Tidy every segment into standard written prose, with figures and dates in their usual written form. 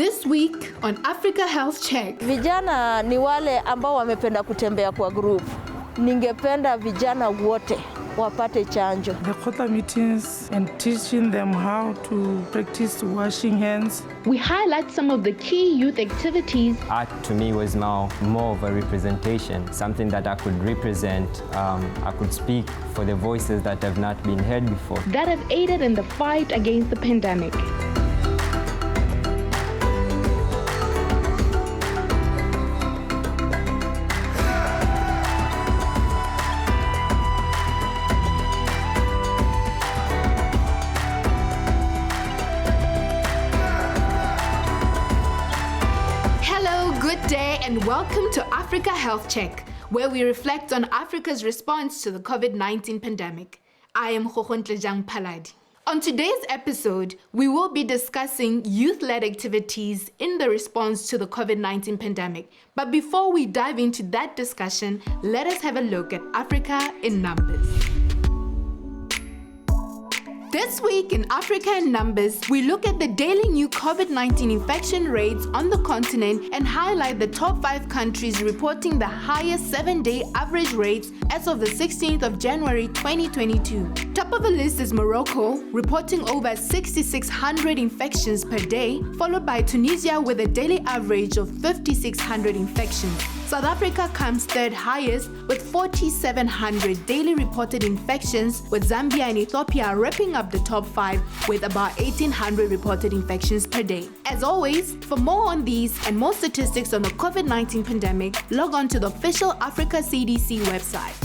This week on Africa Health Check. Vijana ni wale ambao wamependa kutembea kwa group. Ningependa vijana wote wapate chanjo. The quarter meetings and teaching them how to practice washing hands. We highlight some of the key youth activities. Art to me was now more of a representation, something that I could represent. I could speak for the voices that have not been heard before. That have aided in the fight against the pandemic. Good day and welcome to Africa Health Check, where we reflect on Africa's response to the COVID-19 pandemic. I am Khokhontlejang Paladi. On today's episode, we will be discussing youth-led activities in the response to the COVID-19 pandemic. But before we dive into that discussion, let us have a look at Africa in numbers. This week in Africa in Numbers, we look at the daily new COVID-19 infection rates on the continent and highlight the top 5 countries reporting the highest 7-day average rates as of the 16th of January 2022. Top of the list is Morocco, reporting over 6,600 infections per day, followed by Tunisia with a daily average of 5,600 infections. South Africa comes third highest with 4,700 daily reported infections, with Zambia and Ethiopia wrapping up the top 5 with about 1,800 reported infections per day. As always, for more on these and more statistics on the COVID-19 pandemic, log on to the official Africa CDC website.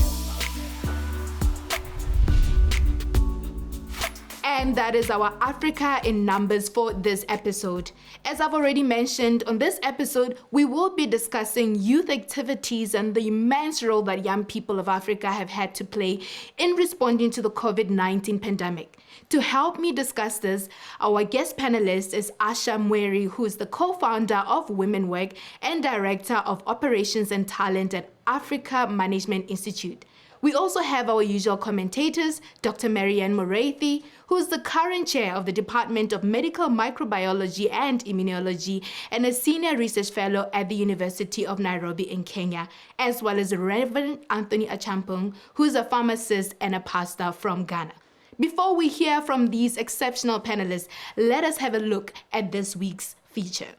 And that is our Africa in Numbers for this episode. As I've already mentioned, on this episode, we will be discussing youth activities and the immense role that young people of Africa have had to play in responding to the COVID-19 pandemic. To help me discuss this, our guest panelist is Asha Mweri, who is the co-founder of Women Work and Director of Operations and Talent at Africa Management Institute. We also have our usual commentators, Dr. Marianne Moreithi, who is the current chair of the Department of Medical Microbiology and Immunology and a senior research fellow at the University of Nairobi in Kenya, as well as Reverend Anthony Achampong, who is a pharmacist and a pastor from Ghana. Before we hear from these exceptional panelists, let us have a look at this week's feature.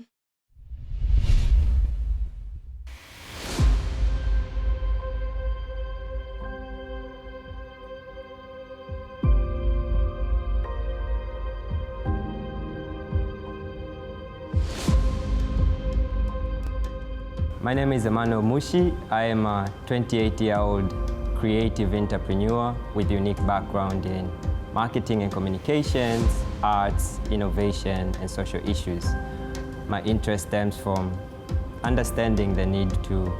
My name is Emmanuel Mushi. I am a 28-year-old creative entrepreneur with a unique background in marketing and communications, arts, innovation, and social issues. My interest stems from understanding the need to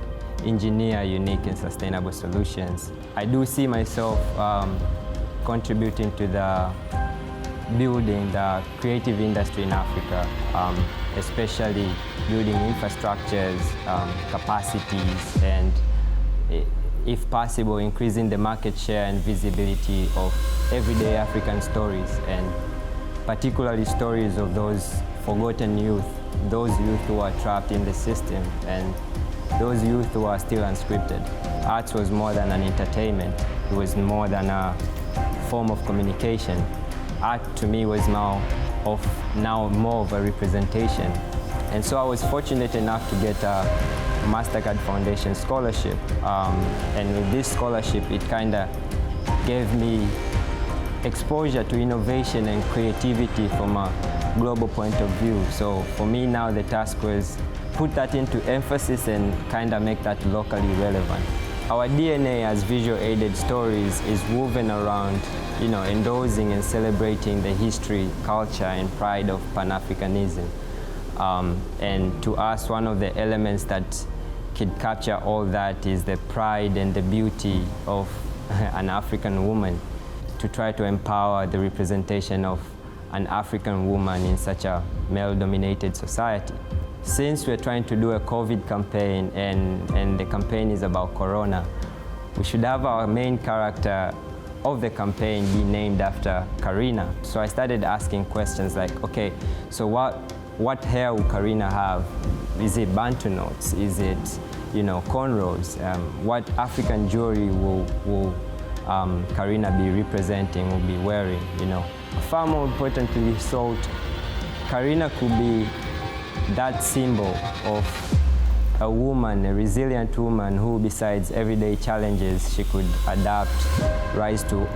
engineer unique and sustainable solutions. I do see myself contributing to the building the creative industry in Africa, especially building infrastructures, capacities, and if possible, increasing the market share and visibility of everyday African stories, and particularly stories of those forgotten youth, those youth who are trapped in the system, and those youth who are still unscripted. Arts was more than an entertainment. It was more than a form of communication. Art to me was now more of a representation. And so I was fortunate enough to get a MasterCard Foundation scholarship. And with this scholarship, it kind of gave me exposure to innovation and creativity from a global point of view. So for me now, the task was put that into emphasis and kind of make that locally relevant. Our DNA as visual aided stories is woven around, endorsing and celebrating the history, culture, and pride of Pan-Africanism. And to us, one of the elements that could capture all that is the pride and the beauty of an African woman, to try to empower the representation of an African woman in such a male-dominated society. Since we're trying to do a COVID campaign and the campaign is about Corona, we should have our main character of the campaign be named after Karina. So I started asking questions like, okay, so what what hair will Karina have? Is it bantu knots? Is it, cornrows? What African jewelry will Karina be representing, will be wearing? Far more importantly, so Karina could be that symbol of a woman, a resilient woman who, besides everyday challenges, she could adapt, rise to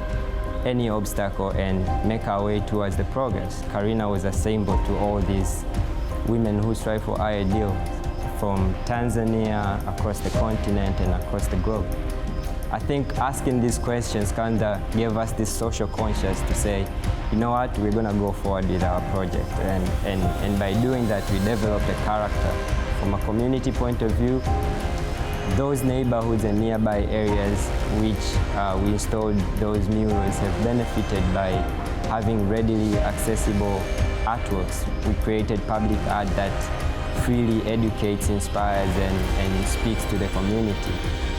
any obstacle and make her way towards the progress. Karina was a symbol to all these women who strive for higher ideals from Tanzania, across the continent and across the globe. I think asking these questions kind of gave us this social conscience to say, you know what, we're going to go forward with our project. And by doing that, we developed a character. From a community point of view, those neighborhoods and nearby areas which we installed those murals have benefited by having readily accessible artworks. We created public art that freely educates, inspires, and speaks to the community.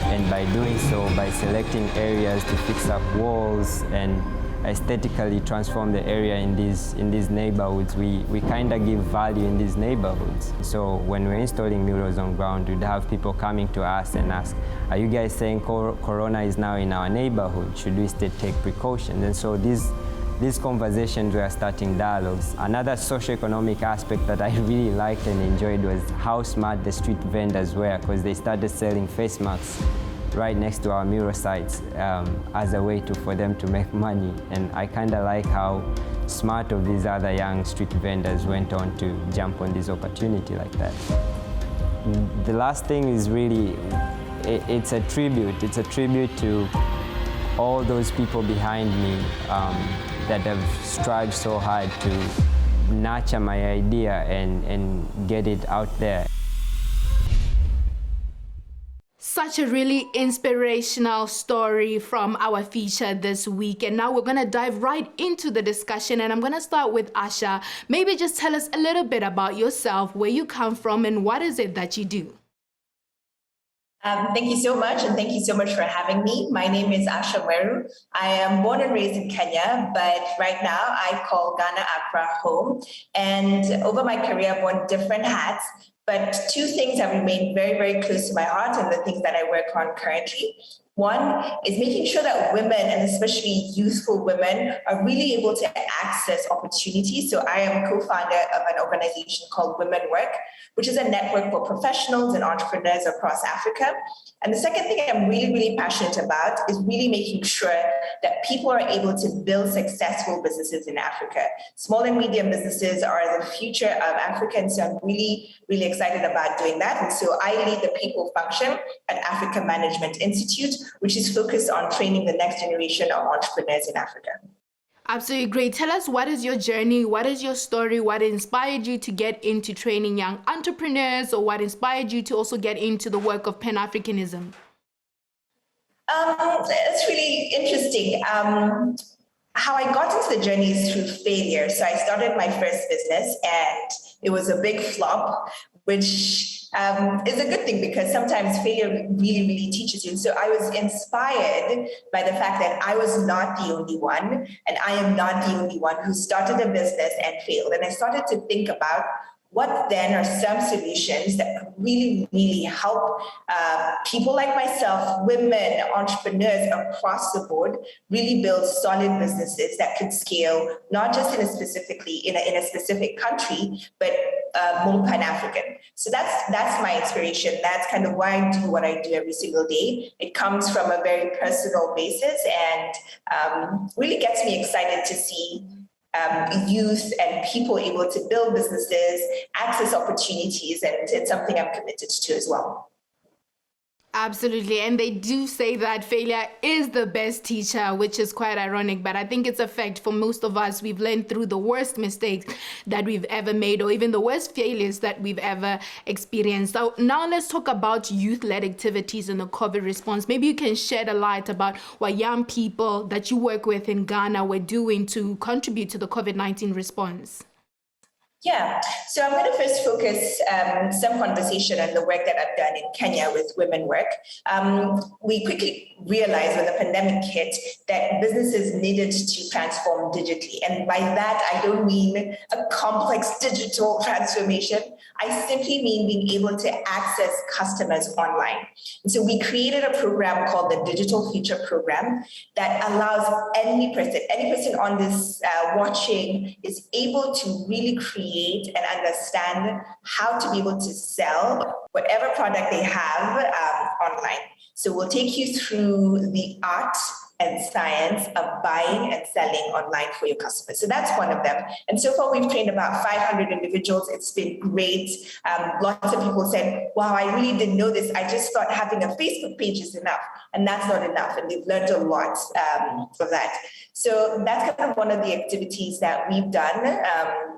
And by doing so, by selecting areas to fix up walls and aesthetically transform the area in these neighborhoods, we kind of give value in these neighborhoods. So when we're installing murals on ground, we'd have people coming to us and ask, are you guys saying Corona is now in our neighborhood? Should we still take precautions? And so these conversations were starting dialogues. Another socio-economic aspect that I really liked and enjoyed was how smart the street vendors were, because they started selling face masks right next to our mural sites as a way for them to make money. And I kind of like how smart of these other young street vendors went on to jump on this opportunity like that. The last thing is really, it's a tribute. It's a tribute to all those people behind me that have strived so hard to nurture my idea and get it out there. Such a really inspirational story from our feature this week. And now we're going to dive right into the discussion. And I'm going to start with Asha. Maybe just tell us a little bit about yourself, where you come from, and what is it that you do? Thank you so much, and thank you so much for having me. My name is Asha Meru. I am born and raised in Kenya, but right now I call Ghana Accra home. And over my career, I've worn different hats. But two things have remained very, very close to my heart and the things that I work on currently. One is making sure that women, and especially youthful women, are really able to access opportunities. So I am co-founder of an organization called Women Work, which is a network for professionals and entrepreneurs across Africa. And the second thing I'm really, really passionate about is really making sure that people are able to build successful businesses in Africa. Small and medium businesses are the future of Africa, and so I'm really, really excited about doing that. And so I lead the people function at Africa Management Institute, which is focused on training the next generation of entrepreneurs in Africa. Absolutely great. Tell us, what is your journey? What is your story? What inspired you to get into training young entrepreneurs, or what inspired you to also get into the work of Pan-Africanism? It's really interesting. How I got into the journey is through failure. So I started my first business and it was a big flop, which is a good thing because sometimes failure really, really teaches you. And so I was inspired by the fact that I was not the only one, and I am not the only one who started a business and failed. And I started to think about what then are some solutions that could really, really help people like myself, women, entrepreneurs across the board, really build solid businesses that could scale, not just in a specific country, but more Pan-African. So that's my inspiration. That's kind of why I do what I do every single day. It comes from a very personal basis and really gets me excited to see youth and people able to build businesses, access opportunities, and it's something I'm committed to as well. Absolutely. And they do say that failure is the best teacher, which is quite ironic. But I think it's a fact for most of us. We've learned through the worst mistakes that we've ever made, or even the worst failures that we've ever experienced. So now let's talk about youth-led activities in the COVID response. Maybe you can shed a light about what young people that you work with in Ghana were doing to contribute to the COVID-19 response. Yeah, so I'm going to first focus some conversation on the work that I've done in Kenya with women work. We quickly realized when the pandemic hit that businesses needed to transform digitally. And by that, I don't mean a complex digital transformation. I simply mean being able to access customers online. And so we created a program called the Digital Future Program that allows any person on this watching is able to really create and understand how to be able to sell whatever product they have online. So we'll take you through the art and science of buying and selling online for your customers. So that's one of them. And so far we've trained about 500 individuals. It's been great. Lots of people said, wow, I really didn't know this. I just thought having a Facebook page is enough. And that's not enough. And they've learned a lot from that. So that's kind of one of the activities that we've done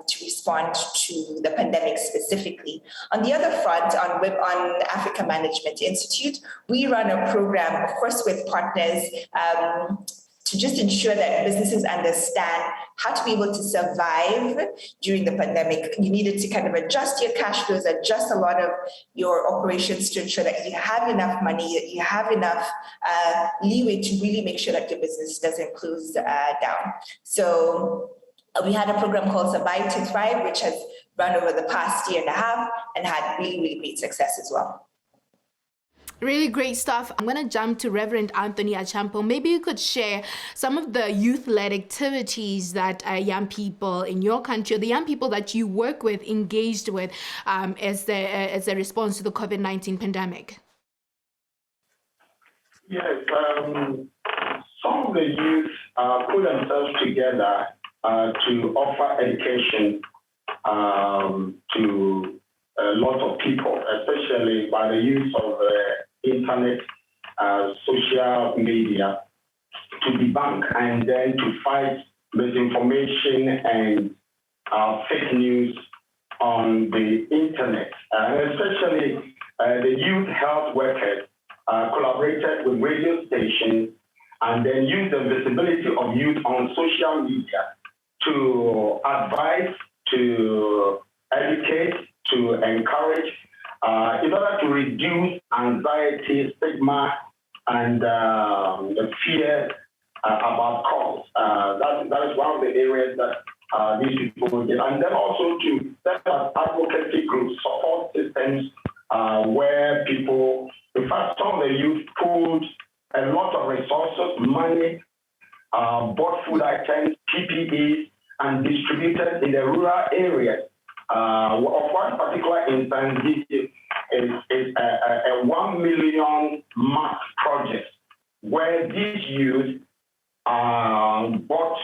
to respond to the pandemic specifically. On the other front, on Africa Management Institute, we run a program, of course, with partners to just ensure that businesses understand how to be able to survive during the pandemic. You needed to kind of adjust your cash flows, adjust a lot of your operations to ensure that you have enough money, that you have enough leeway to really make sure that your business doesn't close down. So we had a program called Survive to Thrive, which has run over the past year and a half and had really, really great success as well. Really great stuff. I'm going to jump to Reverend Anthony Achampo. Maybe you could share some of the youth-led activities that young people in your country, or the young people that you work with, engaged with as a response to the COVID-19 pandemic. Yes, some of the youth put themselves together to offer education to a lot of people, especially by the use of internet, social media, to debunk and then to fight misinformation and fake news on the internet. Especially the youth health workers collaborated with radio stations and then used the visibility of youth on social media to advise, to educate, to encourage, in order to reduce anxiety, stigma, and the fear about calls. That is one of the areas that these people did. And then also to set up advocacy groups, support systems where people, in fact, some of the youth pulled a lot of resources, money, bought food items, PPEs, and distributed in the rural areas. Of one particular instance, this is a 1 million mask project where these youth bought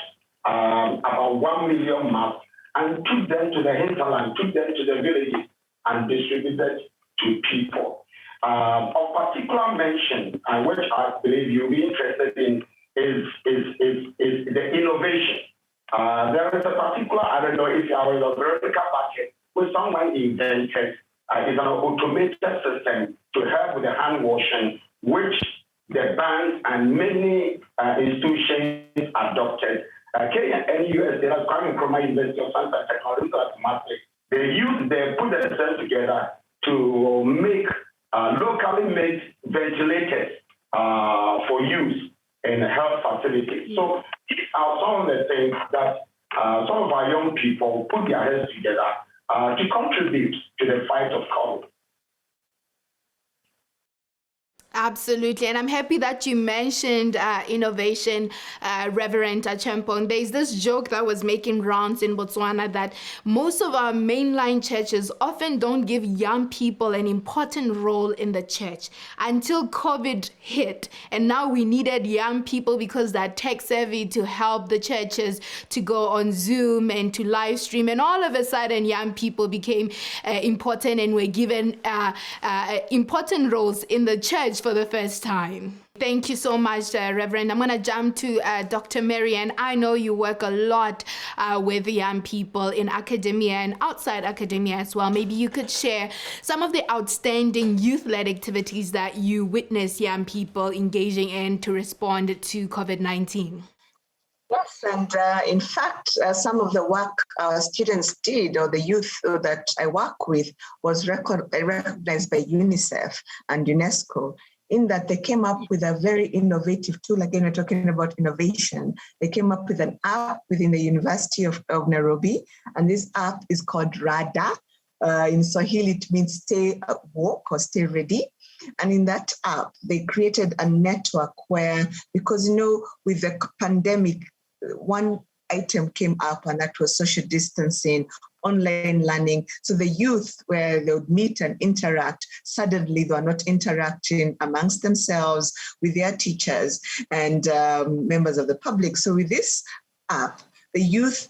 about 1 million masks and took them to the hinterland, took them to the villages and distributed to people. Of particular mention, which I believe you'll be interested in, is the innovation. There is a particular, I don't know if you are in a vertical bucket, which someone invented. Is an automated system to help with the hand washing, which the banks and many institutions adopted. Kenya and US, they are coming from my University of Science and Technology, they put themselves together to make locally made ventilators for use in health facilities. So these are some of the things that some of our young people put their heads together to contribute to the fight of COVID. Absolutely. And I'm happy that you mentioned innovation, Reverend Achempong. There's this joke that was making rounds in Botswana that most of our mainline churches often don't give young people an important role in the church until COVID hit. And now we needed young people because they're tech savvy to help the churches to go on Zoom and to live stream. And all of a sudden, young people became important and were given important roles in the church for the first time. Thank you so much, Reverend. I'm going to jump to Dr. Marianne. I know you work a lot with young people in academia and outside academia as well. Maybe you could share some of the outstanding youth-led activities that you witness young people engaging in to respond to COVID-19. Yes, and in fact, some of the work our students did, or the youth that I work with, was recognized by UNICEF and UNESCO, in that they came up with a very innovative tool. Again, we're talking about innovation. They came up with an app within the University of Nairobi, and this app is called RADA. In Swahili, it means stay woke or stay ready. And in that app, they created a network where, because, with the pandemic, one item came up, and that was social distancing, online learning. So the youth, where they would meet and interact, suddenly they were not interacting amongst themselves with their teachers and members of the public. So with this app, the youth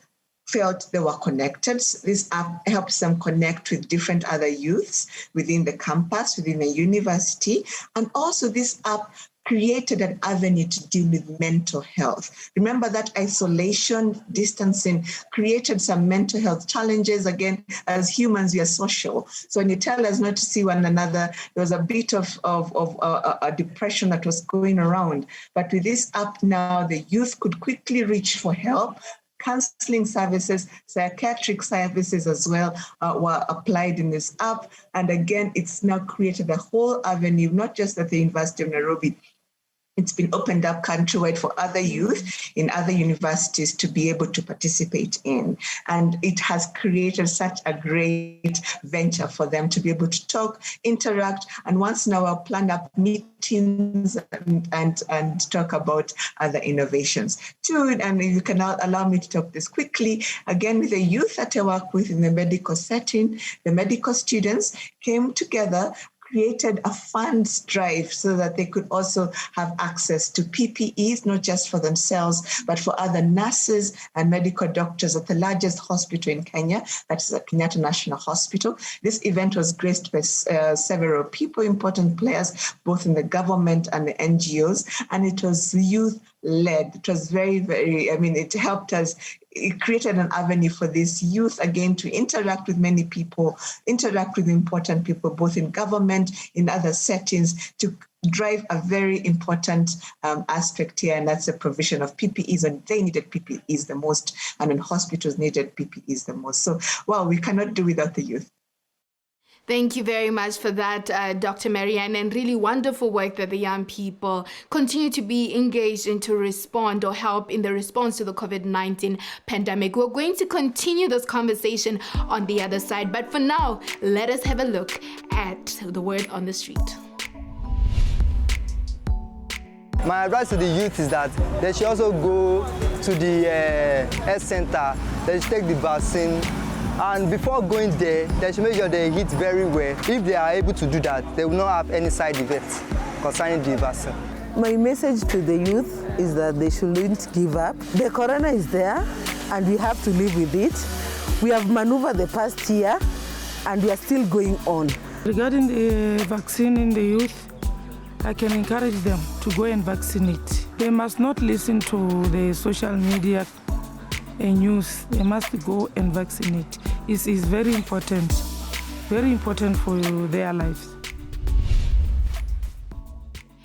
felt they were connected. This app helps them connect with different other youths within the campus, within the university. And also this app created an avenue to deal with mental health. Remember that isolation, distancing created some mental health challenges. Again, as humans, we are social. So when you tell us not to see one another, there was a bit of a depression that was going around. But with this app now, the youth could quickly reach for help. Counseling services, psychiatric services as well were applied in this app. And again, it's now created a whole avenue, not just at the University of Nairobi. It's been opened up countrywide for other youth in other universities to be able to participate in. And it has created such a great venture for them to be able to talk, interact, and once in a while plan up meetings and talk about other innovations. Two, and you can allow me to talk this quickly, again, with the youth that I work with in the medical setting, the medical students came together, created a funds drive so that they could also have access to PPEs, not just for themselves, but for other nurses and medical doctors at the largest hospital in Kenya, that's the Kenyatta National Hospital. This event was graced by several people, important players, both in the government and the NGOs, and it was youth-led. It was very, it helped us. It created an avenue for this youth, again, to interact with many people, interact with important people, both in government, in other settings, to drive a very important aspect here, and that's the provision of PPEs. And they needed PPEs the most, and when hospitals needed PPEs the most. So, wow, we cannot do without the youth. Thank you very much for that, Dr. Marianne, and really wonderful work that the young people continue to be engaged in to respond or help in the response to the COVID-19 pandemic. We're going to continue this conversation on the other side, but for now, let us have a look at the word on the street. My advice to the youth is that they should also go to the health center, they should take the vaccine. And before going there, they should make sure they eat very well. If they are able to do that, they will not have any side effects concerning the vaccine. My message to the youth is that they shouldn't give up. The corona is there, and we have to live with it. We have maneuvered the past year, and we are still going on. Regarding the vaccine in the youth, I can encourage them to go and vaccinate. They must not listen to the social media and news. They must go and vaccinate. It is very important for their lives.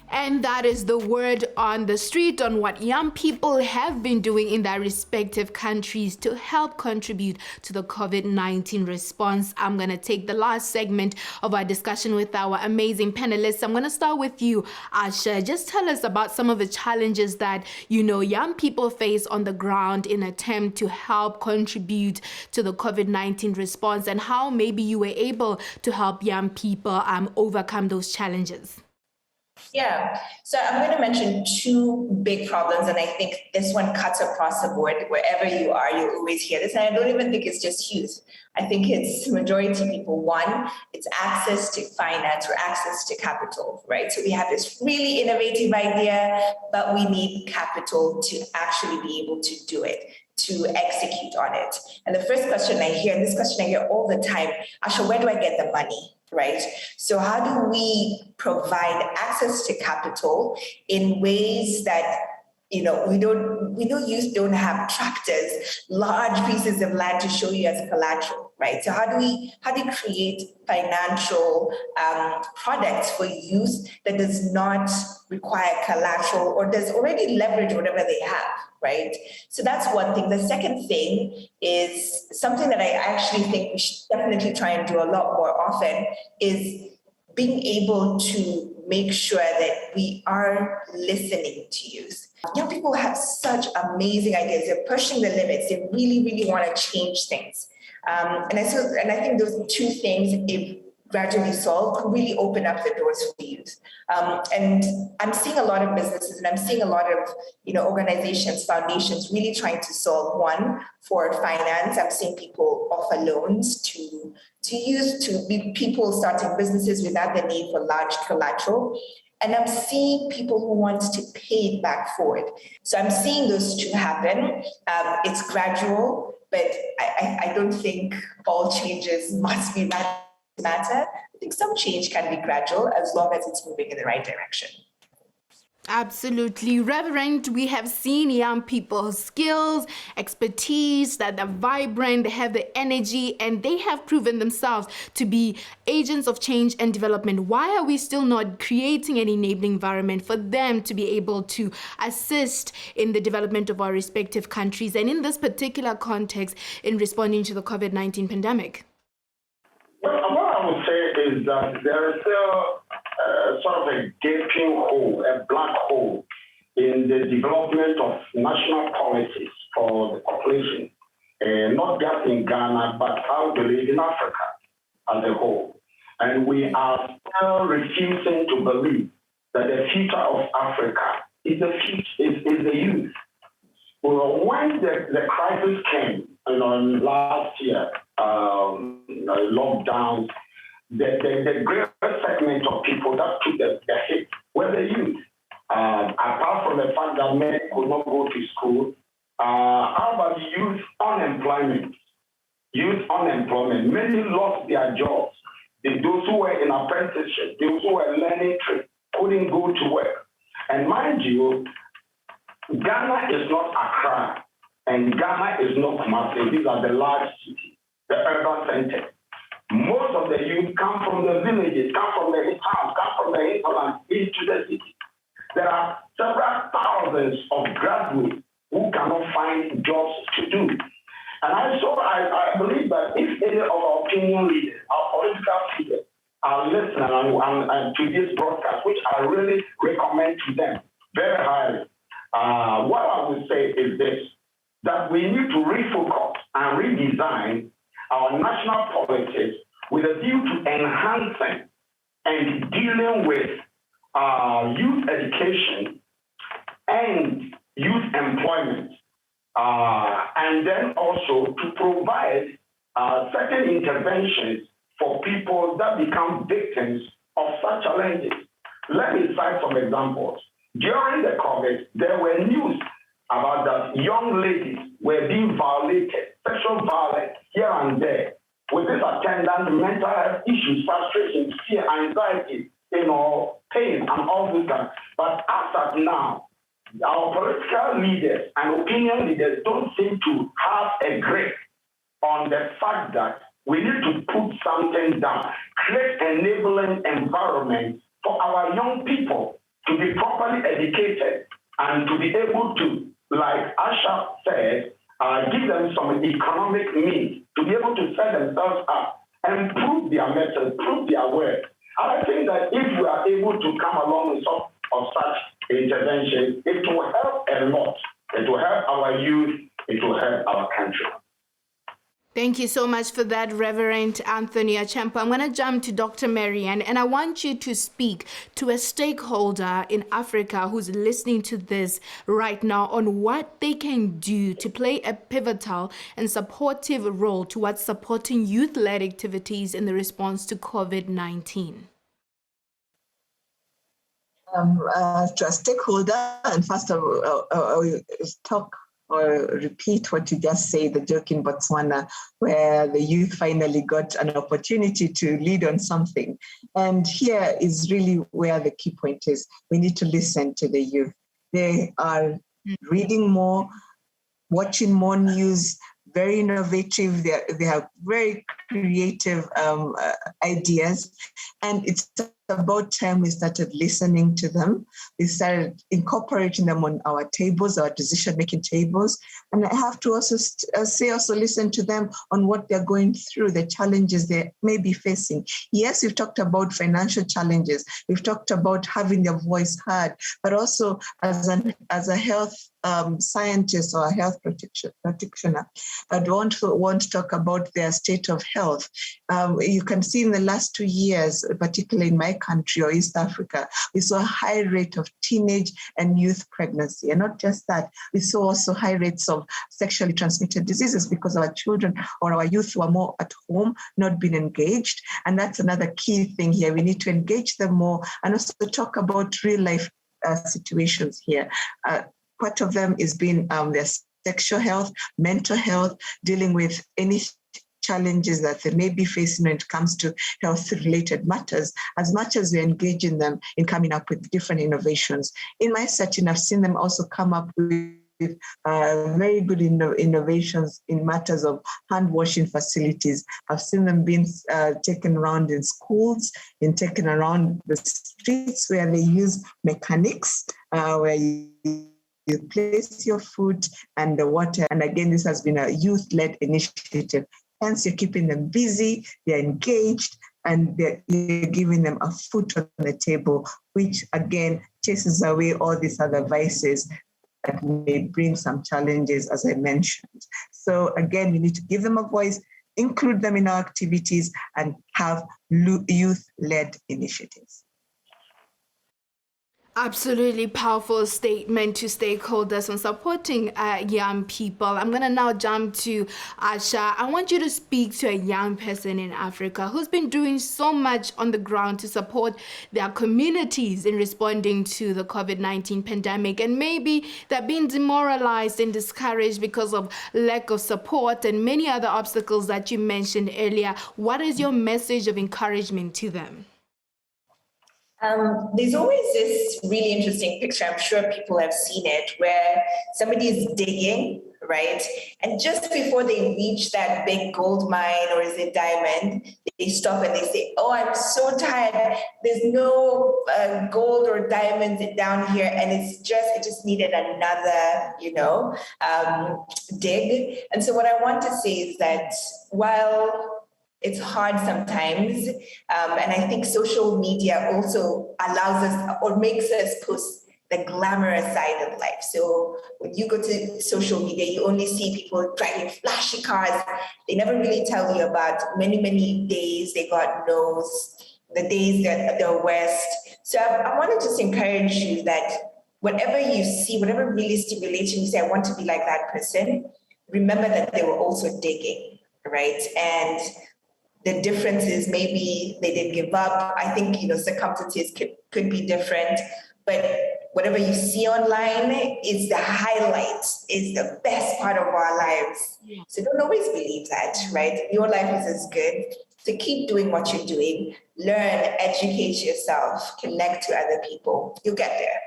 And that is the word on the street on what young people have been doing in their respective countries to help contribute to the COVID-19 response. I'm going to take the last segment of our discussion with our amazing panelists. I'm going to start with you, Asha. Just tell us about some of the challenges that, young people face on the ground in an attempt to help contribute to the COVID-19 response, and how maybe you were able to help young people overcome those challenges. Yeah, so I'm going to mention two big problems, and I think this one cuts across the board. Wherever you are, you always hear this, and I don't even think it's just youth. I think it's majority people. One, it's access to finance or access to capital, right? So we have this really innovative idea, but we need capital to actually be able to do it, to execute on it. And the first question I hear, and this question I hear all the time, Asha, where do I get the money? Right? So how do we provide access to capital in ways that, we know youth don't have tractors, large pieces of land to show you as collateral. right? So how do we create financial products for youth that does not require collateral or does already leverage whatever they have, right? So that's one thing. The second thing is something that I actually think we should definitely try and do a lot more often is being able to make sure that we are listening to youth. Young people have such amazing ideas. They're pushing the limits. They really, really want to change things. And I think those two things, if gradually solved, could really open up the doors for youth. And I'm seeing a lot of businesses and I'm seeing a lot of organizations, foundations really trying to solve one for finance. I'm seeing people offer loans to youth, to be people starting businesses without the need for large collateral. And I'm seeing people who want to pay it back forward. So I'm seeing those two happen. It's gradual, but I don't think all changes must be matter. I think some change can be gradual as long as it's moving in the right direction. Absolutely. Reverend, we have seen young people's skills, expertise, that they're vibrant, they have the energy, and they have proven themselves to be agents of change and development. Why are we still not creating an enabling environment for them to be able to assist in the development of our respective countries, and in this particular context, in responding to the COVID-19 pandemic? Well, what I would say is that there is still sort of a gaping hole, a black hole in the development of national policies for the population, not just in Ghana, but how they live in Africa as a whole. And we are still refusing to believe that the future of Africa is the youth. Well, when the crisis came, last year, lockdowns, the great segment of people that took the hit were the youth. Apart from the fact that many could not go to school, how about youth unemployment? Youth unemployment. Many lost their jobs. Those who were in apprenticeship, those who were learning trade, couldn't go to work. And mind you, Ghana is not Accra, and Ghana is not Kumasi. These are the large cities, the urban centers. Most of the youth come from the villages, come from the towns, come from the hinterland into the city. There are several thousands of graduates who cannot find jobs to do. And I believe that if any of our opinion leaders, our political leaders, are listening and to this broadcast, which I really recommend to them very highly, what I would say is this, that we need to refocus and redesign our national policies with a view to enhancing and dealing with youth education and youth employment, and then also to provide certain interventions for people that become victims of such challenges. Let me cite some examples. During the COVID, there were news about that young ladies were being violated, sexual violence here and there, with this attendant mental health issues, frustration, fear, anxiety, pain, and all this stuff. But as of now, our political leaders and opinion leaders don't seem to have a grip on the fact that we need to put something down, create enabling environment for our young people to be properly educated and to be able to, like Asha said, give them some economic means to be able to set themselves up and prove their method, prove their work. And I think that if we are able to come along with some of such interventions, it will help a lot. It will help our youth, it will help our country. Thank you so much for that, Reverend Anthony Achempa. I'm going to jump to Dr. Marianne, and I want you to speak to a stakeholder in Africa who's listening to this right now on what they can do to play a pivotal and supportive role towards supporting youth-led activities in the response to COVID-19. To a stakeholder, and first of all, I will talk or repeat what you just said, the joke in Botswana, where the youth finally got an opportunity to lead on something. And here is really where the key point is. We need to listen to the youth. They are reading more, watching more news. very innovative. They have very creative ideas, and it's about time we started listening to them. We started incorporating them on our tables, our decision-making tables. And I have to also listen to them on what they're going through, the challenges they may be facing. Yes, we've talked about financial challenges. We've talked about having their voice heard, but also as a health scientist or a health practitioner, I'd want to talk about their state of health. You can see in the last 2 years, particularly in my country or East Africa, we saw a high rate of teenage and youth pregnancy. And not just that, we saw also high rates of sexually transmitted diseases because our children or our youth were more at home, not being engaged. And that's another key thing here. We need to engage them more and also talk about real life situations here. Part of them is being their sexual health, mental health, dealing with any challenges that they may be facing when it comes to health-related matters, as much as we engage in them in coming up with different innovations. In my setting, I've seen them also come up with very good innovations in matters of hand washing facilities. I've seen them being taken around in schools, taken around the streets where they use mechanics, where you place your foot and the water. And again, this has been a youth-led initiative. Hence, you're keeping them busy, they're engaged, and you're giving them a foot on the table, which again chases away all these other vices that may bring some challenges, as I mentioned. So again, we need to give them a voice, include them in our activities, and have youth-led initiatives. Absolutely powerful statement to stakeholders on supporting young people. I'm going to now jump to Asha. I want you to speak to a young person in Africa who's been doing so much on the ground to support their communities in responding to the COVID-19 pandemic. And maybe they're being demoralized and discouraged because of lack of support and many other obstacles that you mentioned earlier. What is your message of encouragement to them? There's always this really interesting picture, I'm sure people have seen it, where somebody is digging, right? And just before they reach that big gold mine or is it diamond, they stop and they say, oh, I'm so tired. There's no gold or diamonds down here. And it just needed another, dig. And so what I want to say is that while it's hard sometimes. And I think social media also allows us or makes us post the glamorous side of life. So when you go to social media, you only see people driving flashy cars. They never really tell you about many, many days they got nose, the days that they're west. So I want to just encourage you that whatever you see, whatever really stimulates you, you say, I want to be like that person, remember that they were also digging, right? And the difference is maybe they didn't give up. I think, circumstances could be different, but whatever you see online is the highlight, is the best part of our lives. Yeah. So don't always believe that, right? Your life is as good. So keep doing what you're doing, learn, educate yourself, connect to other people. You'll get there.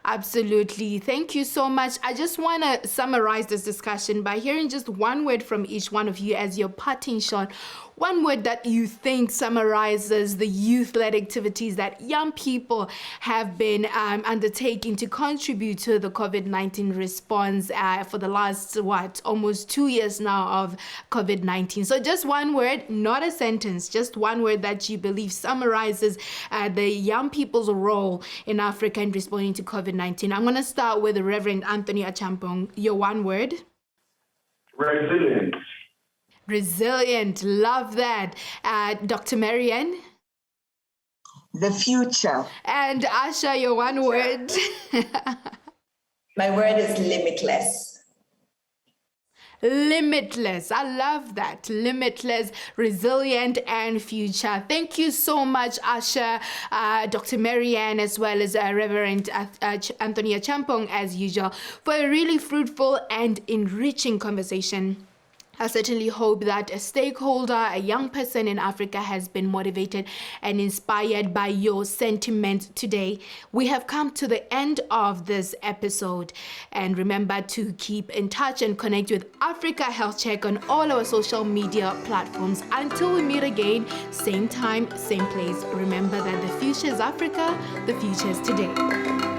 Absolutely. Thank you so much. I just want to summarize this discussion by hearing just one word from each one of you as your parting shot. One word that you think summarizes the youth-led activities that young people have been undertaking to contribute to the COVID-19 response for the last, almost 2 years now of COVID-19. So just one word, not a sentence, just one word that you believe summarizes the young people's role in Africa in responding to COVID-19. I'm going to start with the Reverend Anthony Achampong. Your one word? Resilient. Resilient, love that. Dr. Marianne? The future. And Asha, your one word? My word is limitless. Limitless. I love that. Limitless, resilient, and future. Thank you so much, Asha, Dr. Marianne, as well as Reverend Anthony Achampong, as usual, for a really fruitful and enriching conversation. I certainly hope that a stakeholder, a young person in Africa, has been motivated and inspired by your sentiment today. We have come to the end of this episode. And remember to keep in touch and connect with Africa Health Check on all our social media platforms. Until we meet again, same time, same place. Remember that the future is Africa, the future is today.